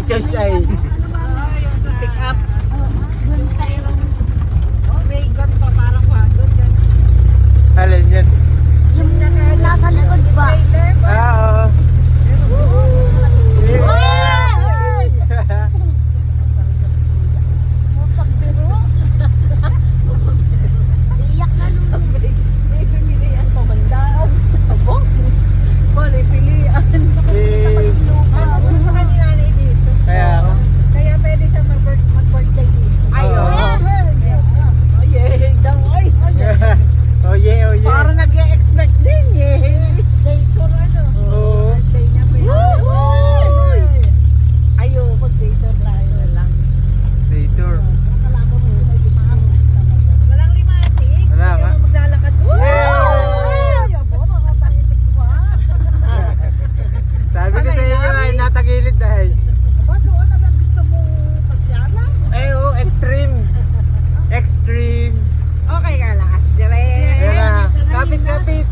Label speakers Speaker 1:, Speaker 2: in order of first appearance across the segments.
Speaker 1: choice ay.
Speaker 2: Yung sa pick up.
Speaker 3: Dun sa irong,
Speaker 2: May gun pa parang wagon.
Speaker 1: Alin yan?
Speaker 3: yung nasa likod ba?
Speaker 1: Oo.
Speaker 3: Iyak na nun.
Speaker 2: May pipilian pa bandaan. Tabong. Wala pilian. Gusto ka ni nanay dito.
Speaker 1: Kaya ako.
Speaker 2: Kaya pwede siya mag-birthday dito.
Speaker 1: Oo.
Speaker 2: Ay, daw. Ay.
Speaker 1: Oh yeah, oh yeah.
Speaker 2: Parang nag-e-expect din. Dator ano.
Speaker 1: Oo.
Speaker 2: Birthday niya pa yun. Ayo, mag-dator tayo lang.
Speaker 1: Dator.
Speaker 2: Walang limatik.
Speaker 1: Wala nga.
Speaker 2: Kaya maglalakad.
Speaker 1: Sabi ko sa inyo ay natagilid dahil. Ay, oh, extreme. Extreme.
Speaker 2: Okay ka lang. Dire.
Speaker 1: Yan na. Kapit-kapit.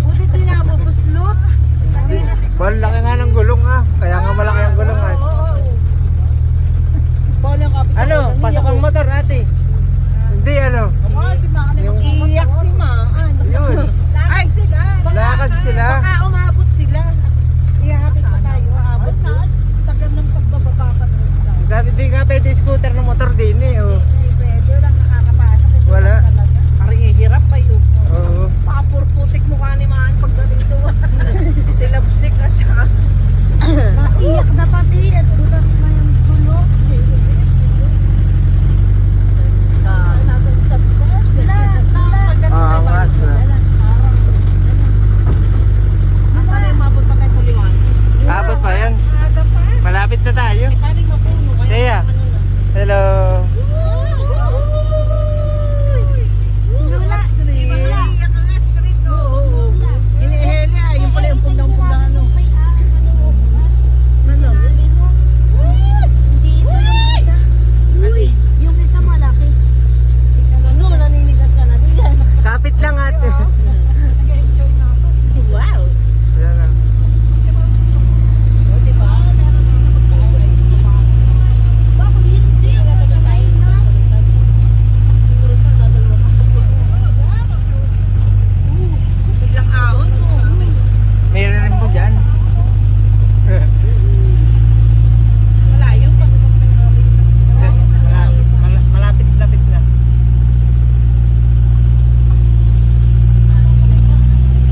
Speaker 2: Buti din na bubuslot.
Speaker 1: Bal, laki nga ng gulong ah. Kaya nga malaki ang gulong ah. Ano? Pasok ang motor ate. Hindi ano. Yung
Speaker 2: Iyak si Ma.
Speaker 1: yun.
Speaker 2: Ay, sila.
Speaker 1: Lakad sila.
Speaker 2: Baka umabot sila. Iyahatid pa tayo. Abot na. Tagal ng pagbababa pa.
Speaker 1: Sabi di nga pwede scooter ng motor din eh. Oh.
Speaker 2: Pwede lang nakakapasok.
Speaker 1: Wala.
Speaker 2: Parang ihirap pa yun.
Speaker 1: Oo.
Speaker 2: Pakapurputik mukha ni Maan pagdating doon. Tilapsik at saka.
Speaker 3: Iyak na pati at butas na yung gulo.
Speaker 1: Ah, mas na.
Speaker 2: Sana yung mabot pa tayo sa liwan.
Speaker 1: Abot pa yan.
Speaker 2: Aga pa.
Speaker 1: Malapit na tayo.
Speaker 2: Paring mapuno.
Speaker 1: Teya. Hello.
Speaker 3: Lula.
Speaker 2: Iiyak ang street. Oo. Inihelya. Yung pala yung pundang-pundang ano.
Speaker 3: May sa loob.
Speaker 2: Ano?
Speaker 3: Hindi ito yung isa. Yung isa malaki.
Speaker 2: Ano? Naninigas ka na din.
Speaker 1: Kapit lang ate.
Speaker 2: Nag-enjoy na ako. Wow.
Speaker 1: Yan na.
Speaker 2: O, diba? Meron na nakapagpapalay.
Speaker 3: Bakit hindi? Sabay na.
Speaker 2: Biglang ahon mo.
Speaker 1: Meron rin po dyan.
Speaker 2: Malayo pa.
Speaker 1: Malapit-lapit na.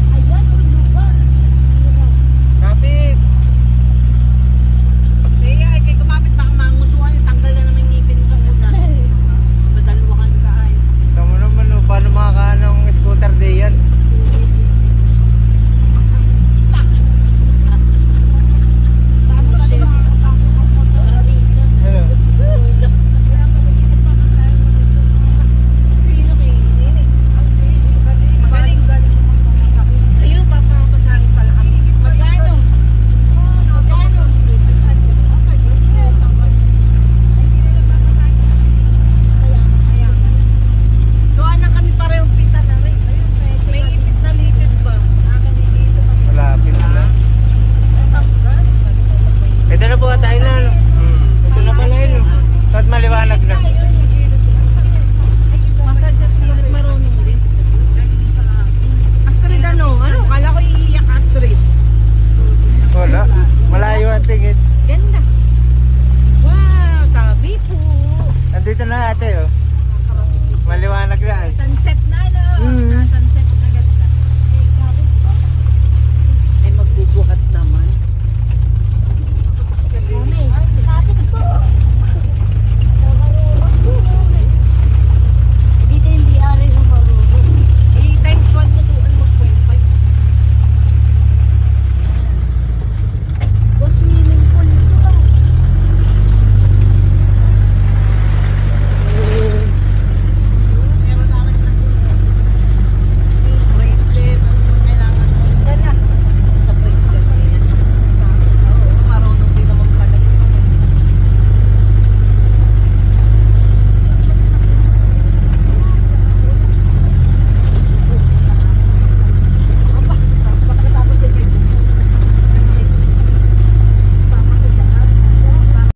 Speaker 3: Ayan, lupa.
Speaker 1: Kapit.
Speaker 2: Kaya ay kay kumapit baka mangusuan yung tanggal na naman ngipin sa unan. Badaluhan ka ay.
Speaker 1: Tama naman oh, paano makakaano ang scooter day yan?
Speaker 3: Paano ba naman makakapasok ang motor dito?
Speaker 1: Ano?
Speaker 2: Sino kay Nini? Magaling. Ayun, papapasahin pala kami. Magkano? Magkano? Gawa na kami parehong pita na rin. May ipit na litid ba?
Speaker 1: Malapit na. Ito na po tayo na ano. Ito na pala yun. At maliwanag na.
Speaker 2: Massage at lilit marunong din. Astrid ano? Ano? Kala ko iiyak Astrid.
Speaker 1: Wala. Malayo ang tingin.
Speaker 2: Ganda. Wow, tabi po.
Speaker 1: Nandito na ate oh. Maliwanag na eh.
Speaker 2: Sunset